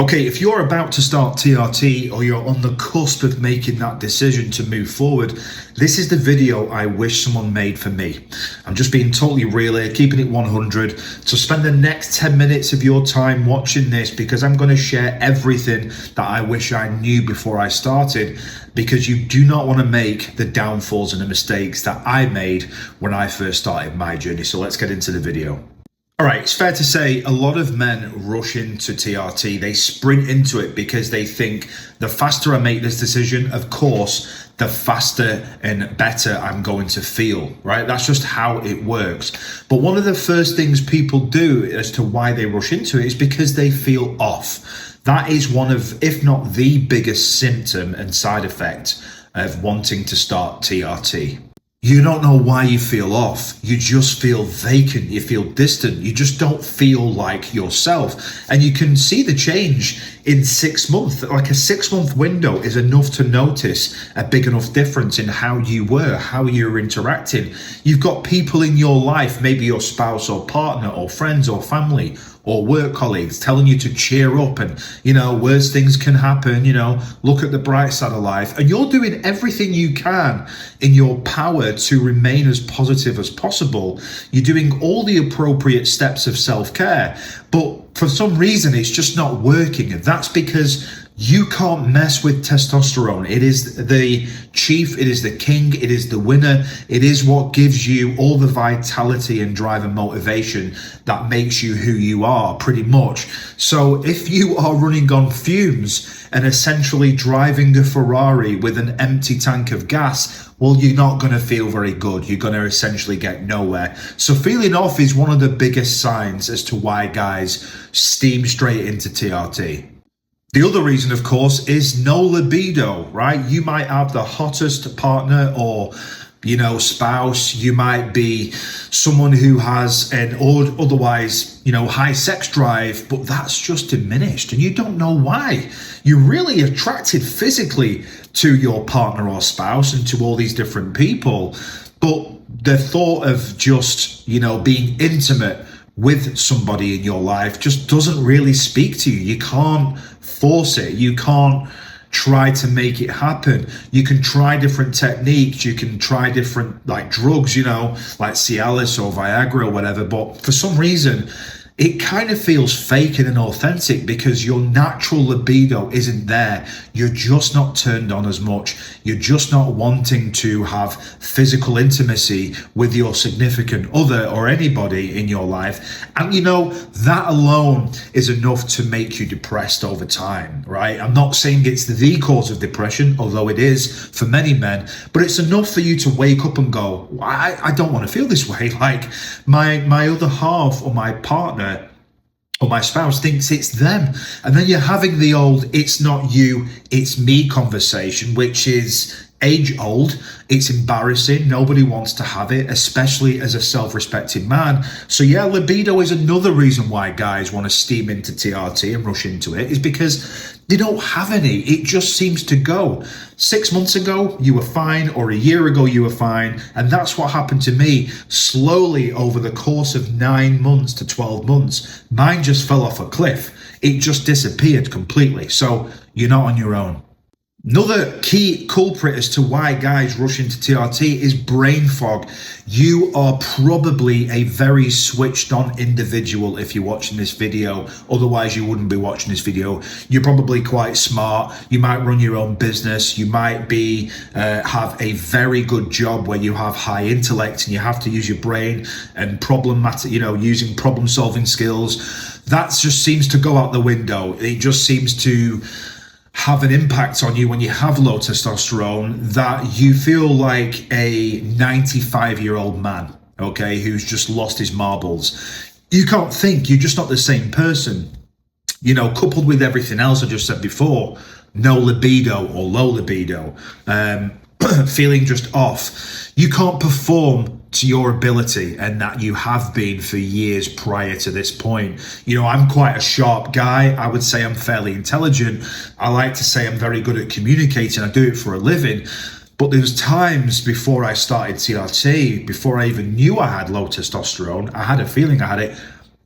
Okay, if you're about to start TRT or you're on the cusp of making that decision to move forward, this is the video I wish someone made for me. I'm just being totally real here, keeping it 100. So spend the next 10 minutes of your time watching this because I'm going to share everything that I wish I knew before I started, because you do not want to make the downfalls and the mistakes that I made when I first started my journey. So let's get into the video. All right, it's fair to say a lot of men rush into TRT. They sprint into it because they think the faster I make this decision, of course, the faster and better I'm going to feel, right? That's just how it works. But one of the first things people do as to why they rush into it is because they feel off. That is one of, if not the biggest symptom and side effect of wanting to start TRT. You don't know why you feel off. You just feel vacant. You feel distant. You just don't feel like yourself. And you can see the change in 6 months. Like a 6-month window is enough to notice a big enough difference in how you were, how you're interacting. You've got people in your life, maybe your spouse or partner or friends or family or work colleagues, telling you to cheer up and, worse things can happen, look at the bright side of life. And you're doing everything you can in your power to remain as positive as possible. You're doing all the appropriate steps of self-care, but for some reason, it's just not working. And that's because you can't mess with testosterone. It is the chief, it is the king, it is the winner. It is what gives you all the vitality and drive and motivation that makes you who you are, pretty much. So if you are running on fumes and essentially driving a Ferrari with an empty tank of gas, well, you're not going to feel very good. You're going to essentially get nowhere. So feeling off is one of the biggest signs as to why guys steam straight into TRT. The other reason, of course, is no libido, right? You might have the hottest partner or, spouse. You might be someone who has an otherwise, high sex drive, but that's just diminished and you don't know why. You're really attracted physically to your partner or spouse and to all these different people, but the thought of just, being intimate with somebody in your life just doesn't really speak to you. You can't force it. You can't try to make it happen. You can try different techniques. You can try different drugs, like Cialis or Viagra or whatever. But for some reason, it kind of feels fake and inauthentic because your natural libido isn't there. You're just not turned on as much. You're just not wanting to have physical intimacy with your significant other or anybody in your life. And that alone is enough to make you depressed over time, right? I'm not saying it's the cause of depression, although it is for many men, but it's enough for you to wake up and go, I don't want to feel this way. Like my other half or my partner or my spouse thinks it's them. And then you're having the old, it's not you, it's me conversation, which is age old. It's embarrassing. Nobody wants to have it, especially as a self-respecting man. So yeah, libido is another reason why guys want to steam into TRT and rush into it, is because they don't have any. It just seems to go. 6 months ago, you were fine, or a year ago, you were fine. And that's what happened to me. Slowly over the course of 9 months to 12 months, mine just fell off a cliff. It just disappeared completely. So you're not on your own. Another key culprit as to why guys rush into TRT is brain fog. You are probably a very switched on individual if you're watching this video. Otherwise, you wouldn't be watching this video. You're probably quite smart. You might run your own business. You might be have a very good job where you have high intellect and you have to use your brain and using problem solving skills. That just seems to go out the window. It just seems to have an impact on you when you have low testosterone, that you feel like a 95-year-old man, okay, who's just lost his marbles. You can't think. You're just not the same person. Coupled with everything else I just said before, no libido or low libido, feeling just off. You can't perform to your ability, and that you have been for years prior to this point. I'm quite a sharp guy. I would say I'm fairly intelligent. I like to say I'm very good at communicating. I do it for a living. But there was times before I started TRT, before I even knew I had low testosterone, I had a feeling I had it.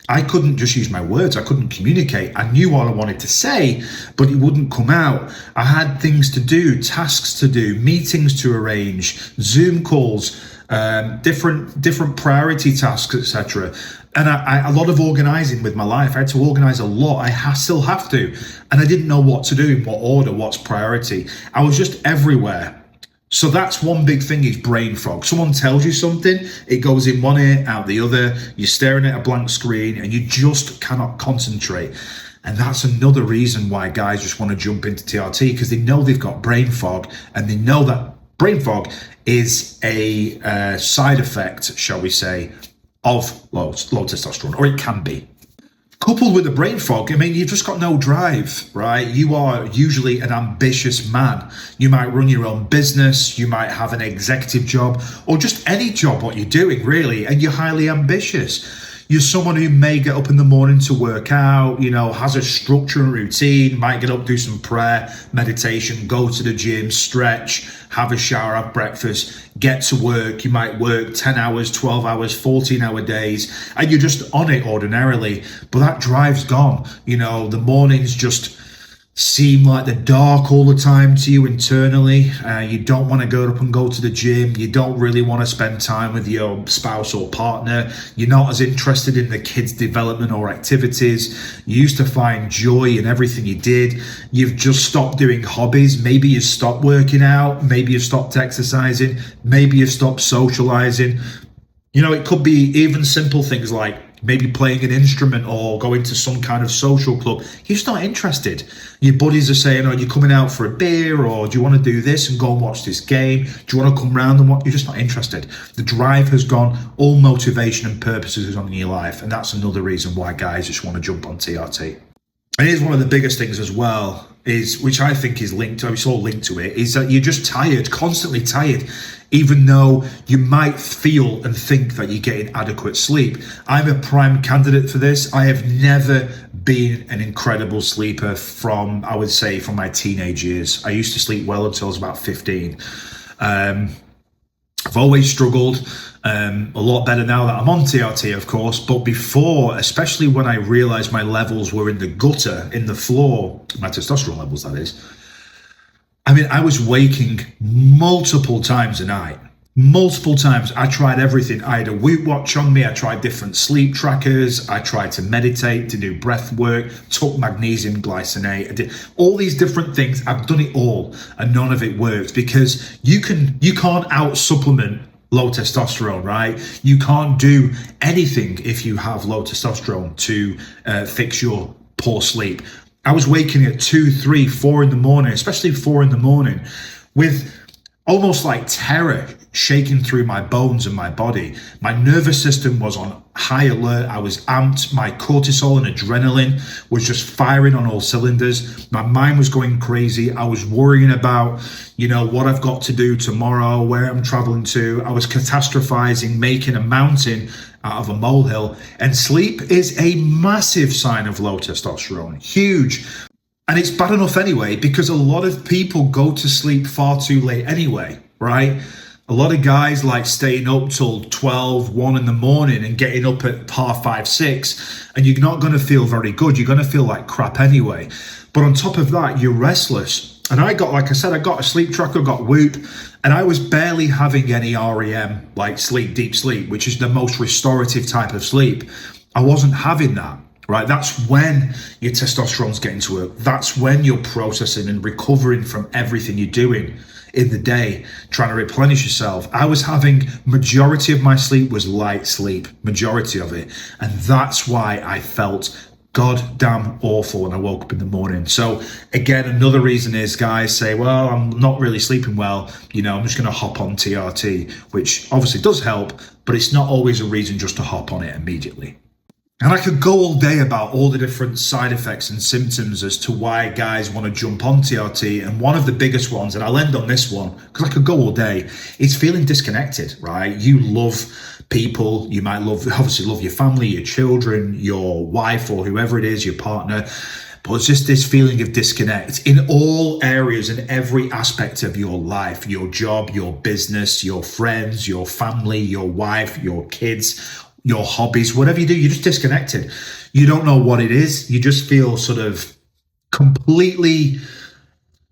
I couldn't just use my words. I couldn't communicate. I knew what I wanted to say, but it wouldn't come out. I had things to do, tasks to do, meetings to arrange, Zoom calls, different priority tasks, etc. And a lot of organizing with my life. I had to organize a lot. Still have to. And I didn't know what to do, in what order, what's priority. I was just everywhere. So that's one big thing, is brain fog. Someone tells you something, it goes in one ear, out the other. You're staring at a blank screen and you just cannot concentrate. And that's another reason why guys just want to jump into TRT, because they know they've got brain fog, and they know that brain fog is a side effect, shall we say, of low testosterone, or it can be. Coupled with the brain fog, I mean, you've just got no drive, right? You are usually an ambitious man. You might run your own business, you might have an executive job, or just any job, what you're doing, really, and you're highly ambitious. You're someone who may get up in the morning to work out, has a structure and routine, might get up, do some prayer, meditation, go to the gym, stretch, have a shower, have breakfast, get to work. You might work 10 hours, 12 hours, 14-hour days, and you're just on it ordinarily. But that drive's gone. The mornings just seem like the dark all the time to you internally. You don't want to go up and go to the gym. You don't really want to spend time with your spouse or partner. You're not as interested in the kids' development or activities. You used to find joy in everything you did. You've just stopped doing hobbies. Maybe you stopped working out. Maybe you stopped exercising. Maybe you stopped socializing. It could be even simple things like maybe playing an instrument or going to some kind of social club. You're just not interested. Your buddies are saying, you're coming out for a beer, or do you want to do this and go and watch this game? Do you want to come round and watch? You're just not interested. The drive has gone. All motivation and purposes is on in your life. And that's another reason why guys just want to jump on TRT. And here's one of the biggest things as well, which I think is linked to, it's all linked to it, is that you're just tired, constantly tired, even though you might feel and think that you're getting adequate sleep. I'm a prime candidate for this. I have never been an incredible sleeper from my teenage years. I used to sleep well until I was about 15. I've always struggled, a lot better now that I'm on TRT, of course, but before, especially when I realized my levels were in the gutter, in the floor, my testosterone levels, that is. I mean, I was waking multiple times a night. Multiple times. I tried everything. I had a Whoop watch on me. I tried different sleep trackers. I tried to meditate, to do breath work, took magnesium glycinate. I did all these different things. I've done it all, and none of it worked, because you can't out supplement low testosterone, right? You can't do anything if you have low testosterone to fix your poor sleep. I was waking at 2, 3, 4 in the morning, especially 4 in the morning, with almost like terror shaking through my bones and my body. My nervous system was on high alert. I was amped. My cortisol and adrenaline was just firing on all cylinders. My mind was going crazy. I was worrying about, what I've got to do tomorrow, where I'm traveling to. I was catastrophizing, making a mountain out of a molehill. And sleep is a massive sign of low testosterone. Huge. And it's bad enough anyway, because a lot of people go to sleep far too late anyway, right? A lot of guys like staying up till 12, 1 in the morning and getting up at 5:30, 6, and you're not going to feel very good. You're going to feel like crap anyway. But on top of that, you're restless. And I got a sleep tracker, got Whoop, and I was barely having any REM, like deep sleep, which is the most restorative type of sleep. I wasn't having that. Right, that's when your testosterone's getting to work. That's when you're processing and recovering from everything you're doing in the day, trying to replenish yourself. I was having, majority of my sleep was light sleep, majority of it. And that's why I felt goddamn awful when I woke up in the morning. So again, another reason is guys say, well, I'm not really sleeping well, I'm just going to hop on TRT, which obviously does help, but it's not always a reason just to hop on it immediately. And I could go all day about all the different side effects and symptoms as to why guys want to jump on TRT. And one of the biggest ones, and I'll end on this one because I could go all day, is feeling disconnected, right? You love people. You might obviously love your family, your children, your wife, or whoever it is, your partner. But it's just this feeling of disconnect in all areas and every aspect of your life, your job, your business, your friends, your family, your wife, your kids. your hobbies, whatever you do, you're just disconnected. You don't know what it is. You just feel sort of completely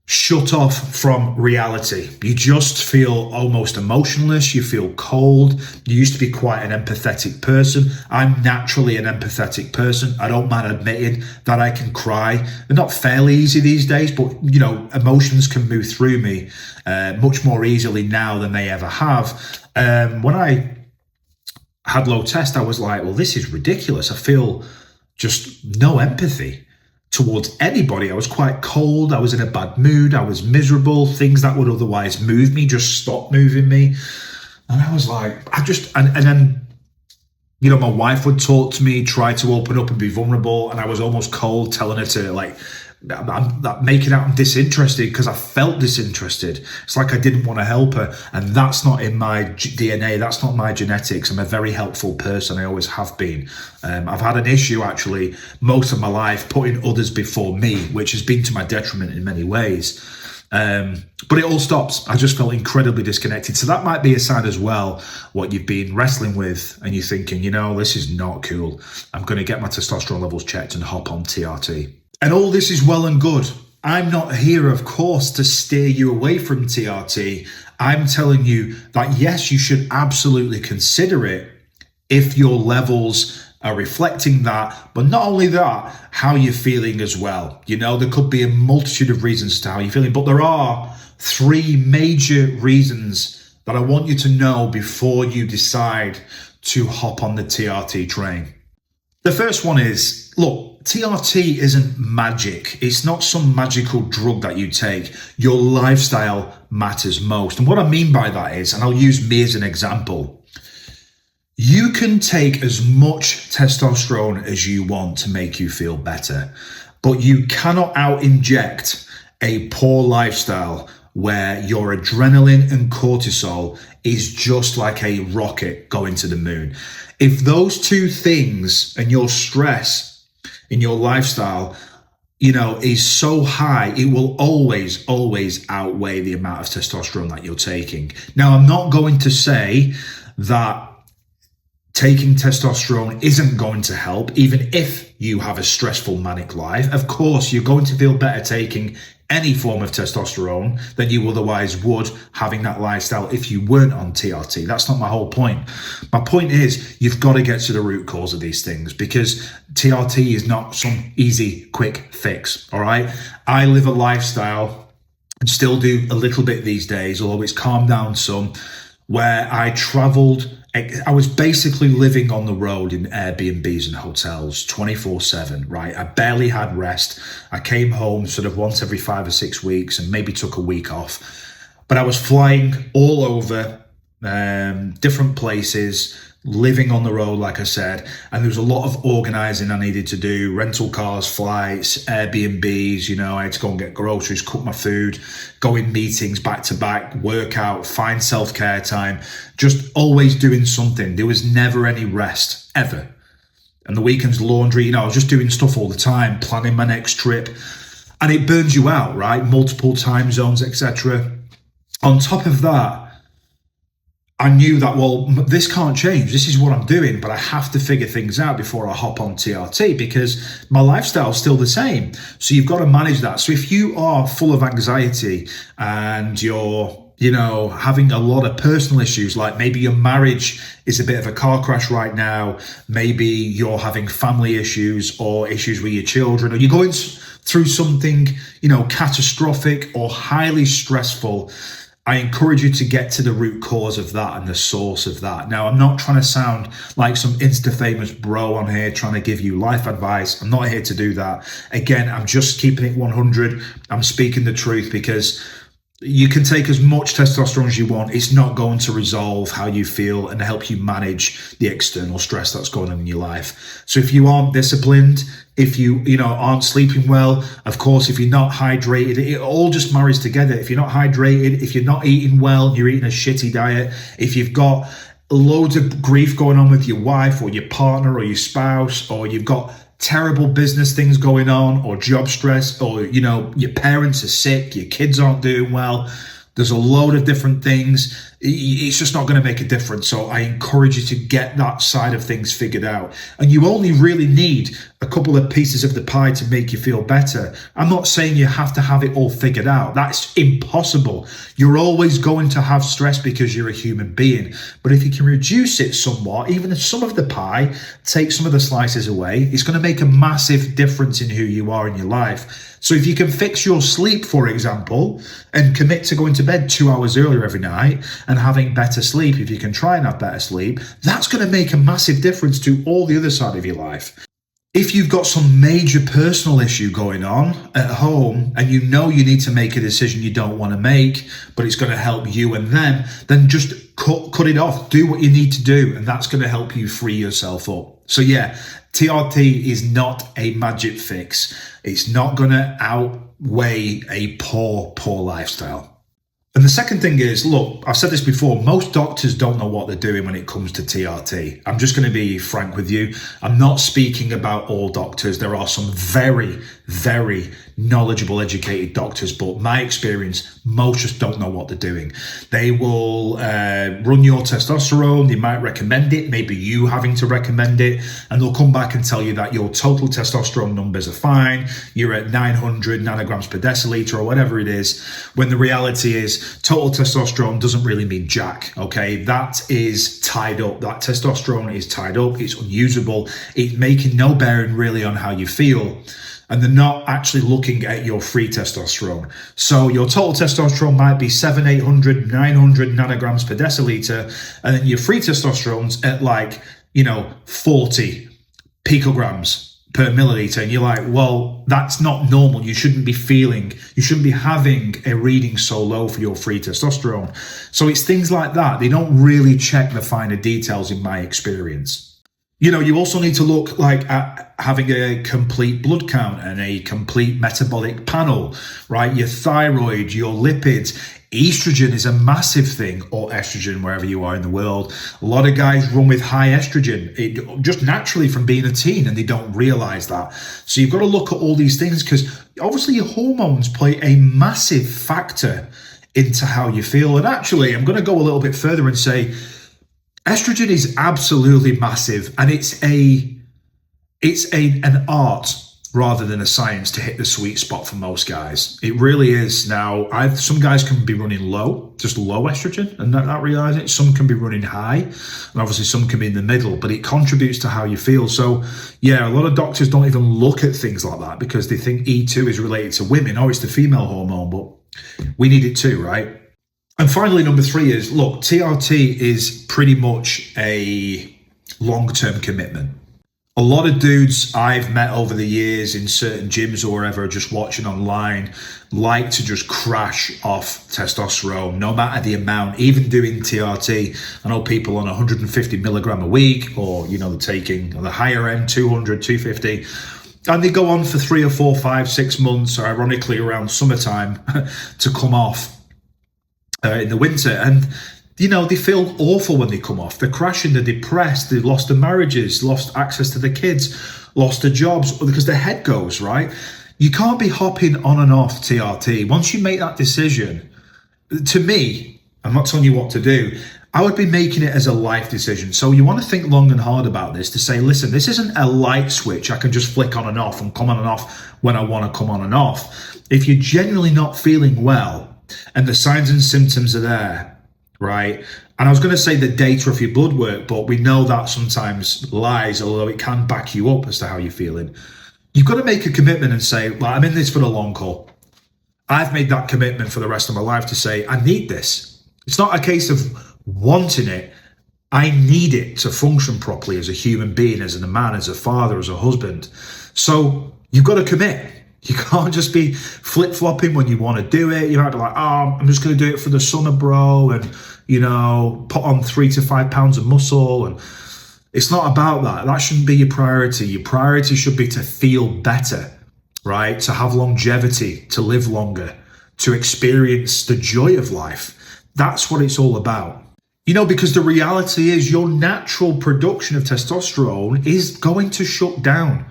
shut off from reality. You just feel almost emotionless. You feel cold. You used to be quite an empathetic person. I'm naturally an empathetic person. I don't mind admitting that I can cry. They're not fairly easy these days, but you know, emotions can move through me much more easily now than they ever have. When I had low test, I was like, well, this is ridiculous. I feel just no empathy towards anybody. I was quite cold. I was in a bad mood. I was miserable. Things that would otherwise move me just stopped moving me. And I was like, and then, you know, my wife would talk to me, try to open up and be vulnerable. And I was almost cold, telling her to like, I'm making out I'm disinterested because I felt disinterested. It's like I didn't want to help her. And that's not in my DNA. That's not my genetics. I'm a very helpful person. I always have been. I've had an issue actually most of my life putting others before me, which has been to my detriment in many ways. But it all stops. I just felt incredibly disconnected. So that might be a sign as well, what you've been wrestling with and you're thinking, you know, this is not cool. I'm going to get my testosterone levels checked and hop on TRT. And all this is well and good. I'm not here, of course, to steer you away from TRT. I'm telling you that, yes, you should absolutely consider it if your levels are reflecting that. But not only that, how you're feeling as well. You know, there could be a multitude of reasons to how you're feeling, but there are 3 major reasons that I want you to know before you decide to hop on the TRT train. The first one is, look, TRT isn't magic. It's not some magical drug that you take. Your lifestyle matters most. And what I mean by that is, and I'll use me as an example, you can take as much testosterone as you want to make you feel better, but you cannot out-inject a poor lifestyle where your adrenaline and cortisol is just like a rocket going to the moon. If those 2 things and your stress in your lifestyle, you know, is so high, it will always outweigh the amount of testosterone that you're taking. Now, I'm not going to say that taking testosterone isn't going to help, even if you have a stressful manic life. Of course, you're going to feel better taking any form of testosterone than you otherwise would having that lifestyle if you weren't on TRT. That's not my whole point. My point is you've got to get to the root cause of these things, because TRT is not some easy, quick fix, all right? I live a lifestyle and still do a little bit these days, although it's calmed down some, where I traveled. I was basically living on the road in Airbnbs and hotels 24/7, right? I barely had rest. I came home sort of once every 5 or 6 weeks and maybe took a week off. But I was flying all over different places, living on the road, like I said, and there was a lot of organizing I needed to do, rental cars, flights, Airbnbs, you know, I had to go and get groceries, cook my food, go in meetings back to back, work out, find self-care time, just always doing something. There was never any rest, ever. And the weekends, laundry, you know, I was just doing stuff all the time, planning my next trip, and it burns you out, right? Multiple time zones, etc. On top of that, I knew that, well, this can't change. This is what I'm doing, but I have to figure things out before I hop on TRT because my lifestyle is still the same. So you've got to manage that. So if you are full of anxiety and you're, you know, having a lot of personal issues, like maybe your marriage is a bit of a car crash right now, maybe you're having family issues or issues with your children, or you're going through something, you know, catastrophic or highly stressful, I encourage you to get to the root cause of that and the source of that. Now, I'm not trying to sound like some Insta-famous bro on here trying to give you life advice. I'm not here to do that. Again, I'm just keeping it 100. I'm speaking the truth because you can take as much testosterone as you want. It's not going to resolve how you feel and help you manage the external stress that's going on in your life. So if you aren't disciplined, if you aren't sleeping well, of course, if you're not hydrated, it all just marries together. If you're not hydrated, if you're not eating well, you're eating a shitty diet, if you've got loads of grief going on with your wife or your partner or your spouse, or you've got terrible business things going on or job stress, or, your parents are sick, your kids aren't doing well, there's a load of different things. it's just not going to make a difference. So I encourage you to get that side of things figured out. And you only really need a couple of pieces of the pie to make you feel better. I'm not saying you have to have it all figured out. That's impossible. You're always going to have stress because you're a human being. But if you can reduce it somewhat, even if some of the pie, take some of the slices away, it's going to make a massive difference in who you are in your life. So if you can fix your sleep, for example, and commit to going to bed 2 hours earlier every night and having better sleep, if you can try and have better sleep, that's going to make a massive difference to all the other side of your life. If you've got some major personal issue going on at home and you know you need to make a decision you don't want to make, but it's going to help you and them, then just cut it off. Do what you need to do, and that's going to help you free yourself up. So yeah, TRT is not a magic fix. It's not going to outweigh a poor lifestyle. And the second thing is, look, I've said this before, most doctors don't know what they're doing when it comes to TRT. I'm just going to be frank with you. I'm not speaking about all doctors. There are some very, very knowledgeable, educated doctors, but my experience, most just don't know what they're doing. They will run your testosterone. They might recommend it, maybe you having to recommend it, and they'll come back and tell you that your total testosterone numbers are fine. You're at 900 nanograms per deciliter or whatever it is, when the reality is total testosterone doesn't really mean jack, okay? That is tied up. That testosterone is tied up. It's unusable. It's making no bearing really on how you feel. And they're not actually looking at your free testosterone. So your total testosterone might be 700, 800, 900 nanograms per deciliter. And then your free testosterone's at 40 picograms per milliliter. And you're like, well, that's not normal. You shouldn't be having a reading so low for your free testosterone. So it's things like that. They don't really check the finer details in my experience. You also need to look at having a complete blood count and a complete metabolic panel, right? Your thyroid, your lipids. Estrogen is a massive thing, or estrogen, wherever you are in the world. A lot of guys run with high estrogen, just naturally from being a teen, and they don't realize that. So you've got to look at all these things, because obviously your hormones play a massive factor into how you feel. And actually, I'm going to go a little bit further and say, estrogen is absolutely massive, and it's an art rather than a science to hit the sweet spot for most guys. It really is. Now, some guys can be running low, just low estrogen, and not realize it. Some can be running high, and obviously some can be in the middle, but it contributes to how you feel. So yeah, a lot of doctors don't even look at things like that because they think E2 is related to women. Oh, it's the female hormone, but we need it too, right? And finally, number 3 is, look, TRT is pretty much a long-term commitment. A lot of dudes I've met over the years in certain gyms or wherever, just watching online, like to just crash off testosterone, no matter the amount, even doing TRT. I know people on 150 milligram a week, or, they're taking the higher end, 200, 250. And they go on for 3 or 4, 5, 6 months, or ironically around summertime, to come off in the winter. And they feel awful when they come off. They're crashing, they're depressed, they've lost their marriages, lost access to their kids, lost their jobs, because their head goes, right? You can't be hopping on and off TRT. Once you make that decision, to me, I'm not telling you what to do, I would be making it as a life decision. So you want to think long and hard about this to say, listen, this isn't a light switch I can just flick on and off and come on and off when I want to come on and off. If you're genuinely not feeling well and the signs and symptoms are there, right? And I was going to say the data of your blood work, but we know that sometimes lies, although it can back you up as to how you're feeling. You've got to make a commitment and say, well, I'm in this for the long haul. I've made that commitment for the rest of my life to say, I need this. It's not a case of wanting it. I need it to function properly as a human being, as a man, as a father, as a husband. So you've got to commit. You can't just be flip-flopping when you want to do it. You might be like, oh, I'm just going to do it for the summer, bro, and, put on 3 to 5 pounds of muscle. And it's not about that. That shouldn't be your priority. Your priority should be to feel better, right? To have longevity, to live longer, to experience the joy of life. That's what it's all about. Because the reality is your natural production of testosterone is going to shut down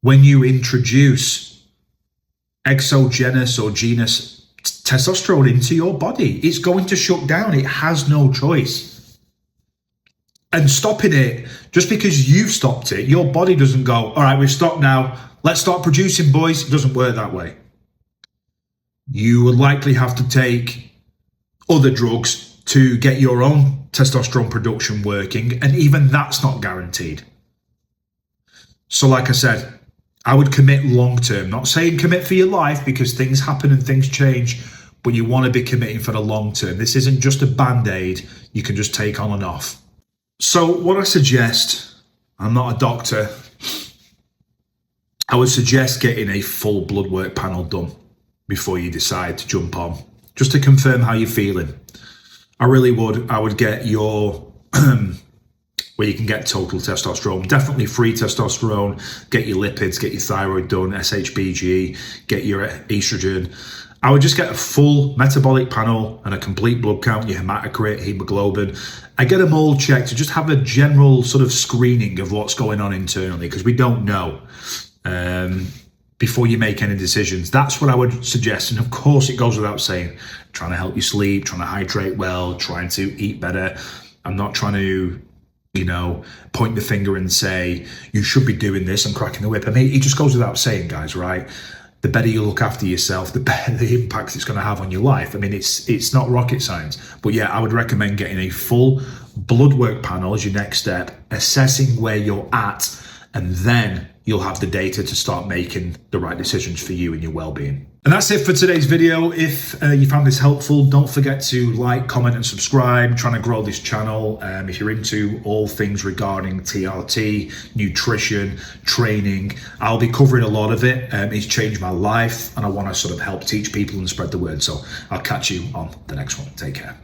when you introduce exogenous or genus testosterone into your body. It's going to shut down. It has no choice. And stopping it, just because you've stopped it, your body doesn't go, all right, we've stopped now. Let's start producing, boys. It doesn't work that way. You would likely have to take other drugs to get your own testosterone production working, and even that's not guaranteed. So like I said, I would commit long term, not saying commit for your life, because things happen and things change, but you want to be committing for the long term. This isn't just a band-aid you can just take on and off. So what I suggest, I'm not a doctor, I would suggest getting a full blood work panel done before you decide to jump on, just to confirm how you're feeling. I really would. I would get your, where you can get total testosterone, definitely free testosterone, get your lipids, get your thyroid done, SHBG, get your estrogen. I would just get a full metabolic panel and a complete blood count, your hematocrit, hemoglobin. I get them all checked to just have a general sort of screening of what's going on internally, because we don't know. Before you make any decisions, that's what I would suggest. And of course, it goes without saying, trying to help you sleep, trying to hydrate well, trying to eat better. I'm not trying to, point the finger and say, you should be doing this and cracking the whip. I mean, it just goes without saying, guys, right? The better you look after yourself, the better the impact it's going to have on your life. I mean, it's not rocket science. But yeah, I would recommend getting a full blood work panel as your next step, assessing where you're at, and then you'll have the data to start making the right decisions for you and your well-being. And that's it for today's video. If you found this helpful, don't forget to like, comment, and subscribe. I'm trying to grow this channel. If you're into all things regarding TRT, nutrition, training, I'll be covering a lot of it. It's changed my life, and I want to sort of help teach people and spread the word. So I'll catch you on the next one. Take care.